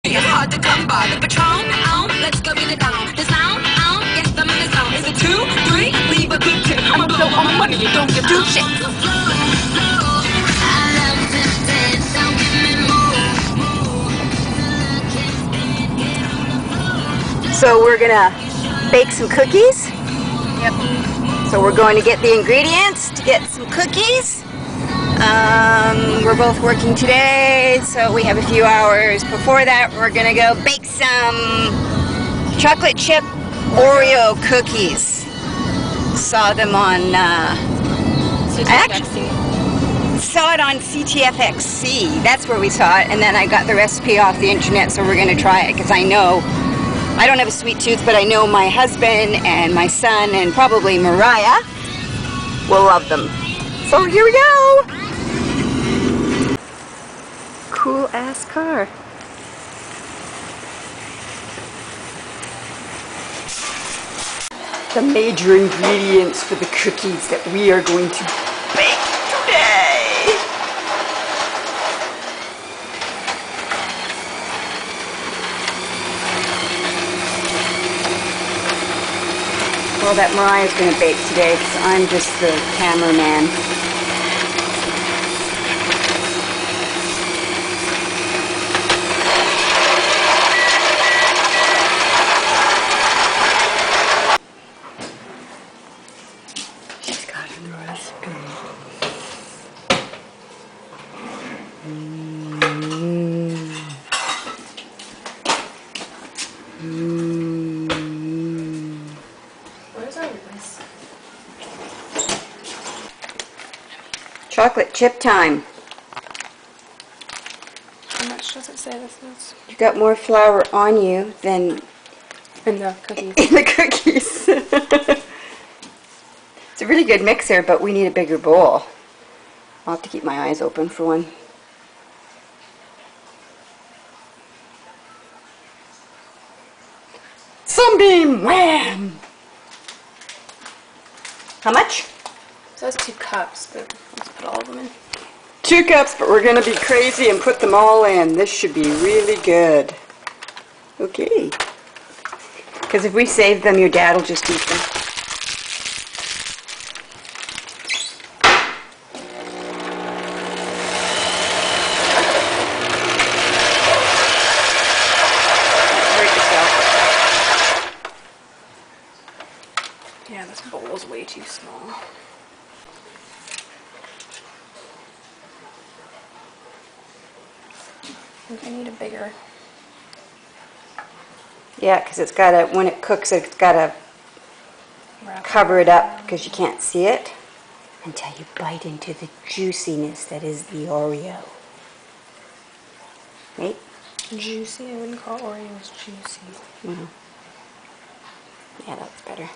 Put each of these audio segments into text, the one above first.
You're hard to come by. The Patron, let's go get it down. The sound, get them in the zone. Is it 2, 3? Leave a good tip. I'ma blow all my money. You don't give two shits. So we're gonna bake some cookies. Yep. So we're going to get the ingredients to get some cookies. We're both working today, so we have a few hours. Before that, we're gonna go bake some chocolate chip Oreo cookies. Saw them on, saw it on CTFXC. That's where we saw it, and then I got the recipe off the internet, so we're gonna try it, because I know, I don't have a sweet tooth, but I know my husband and my son and probably Mariah will love them. So here we go! Cool ass car. The major ingredients for the cookies that we are going to bake today. Well, that Mariah's going to bake today because I'm just the cameraman. She's got a recipe. Chocolate chip time. How much does it say this is? You got more flour on you than In the cookies. in the cookies. It's a really good mixer, but we need a bigger bowl. I'll have to keep my eyes open for one. Sunbeam wham! How much? So that's 2 cups, but let's put all of them in. 2 cups, but we're going to be crazy and put them all in. This should be really good. Okay. Because if we save them, your dad will just eat them. Hurt yourself. Yeah, this bowl is way too small. I think I need a bigger. Yeah, because it's got to, when it cooks, it's got to cover it up because you can't see it until you bite into the juiciness that is the Oreo. Right? Juicy? I wouldn't call Oreos juicy. Mm-hmm. Yeah, that's better.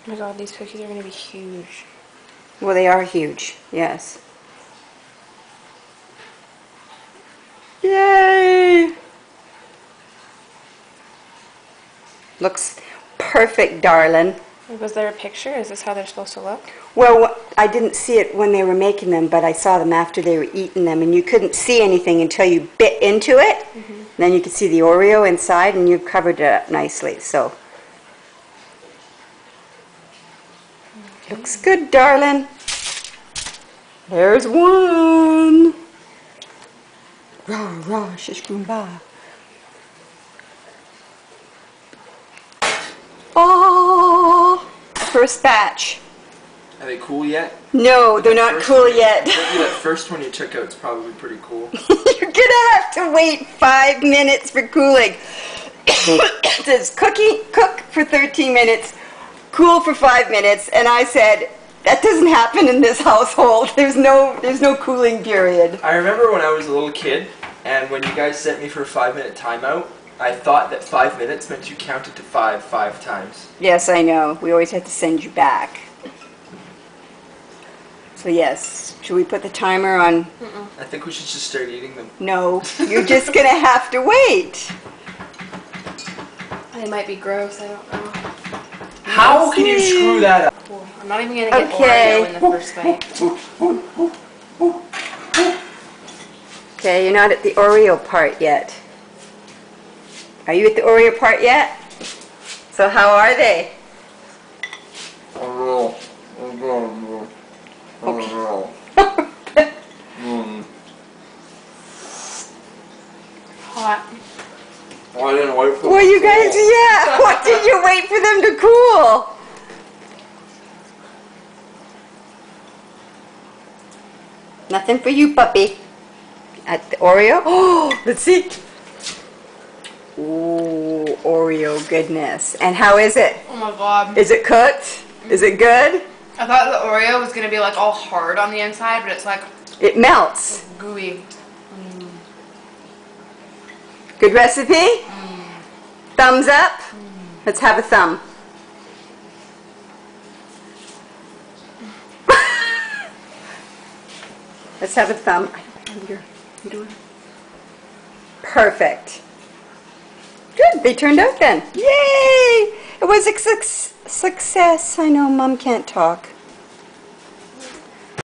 Oh my god, these cookies are going to be huge. Well, they are huge, yes. Yay! Looks perfect, darling. Was there a picture? Is this how they're supposed to look? Well, I didn't see it when they were making them, but I saw them after they were eating them, and you couldn't see anything until you bit into it. Mm-hmm. Then you could see the Oreo inside, and you've covered it up nicely, so. Okay. Looks good, darling. There's one. Rah, rah, shish kumbah. Oh, first batch. Are they cool yet? No, they're not cool yet. Maybe that first one you took out is probably pretty cool. You're gonna have to wait 5 minutes for cooling. It says cook for 13 minutes, cool for 5 minutes, and I said, that doesn't happen in this household. There's no cooling period. I remember when I was a little kid, and when you guys sent me for a 5-minute timeout, I thought that 5 minutes meant you counted to 5 times. Yes, I know. We always had to send you back. So yes, should we put the timer on? I think we should just start eating them. No, you're just gonna have to wait. They might be gross, I don't know. How can you screw that up? cool. I'm not even gonna get Okay. Oreo in the first bite. Okay, you're not at the Oreo part yet. Are you at the Oreo part yet? So how are they? Hot. Oh, I didn't wait for Well, you guys, yeah. What did you wait for them to cool? Nothing for you, puppy. At the Oreo? Oh, let's see. Ooh, Oreo goodness. And how is it? Oh my god. Is it cooked? Is it good? I thought the Oreo was gonna be like all hard on the inside, but it's like It melts. gooey. Good recipe? Thumbs up? Let's have a thumb. Let's have a thumb. Perfect. Good, they turned out then. Yay! It was a success. I know Mom can't talk.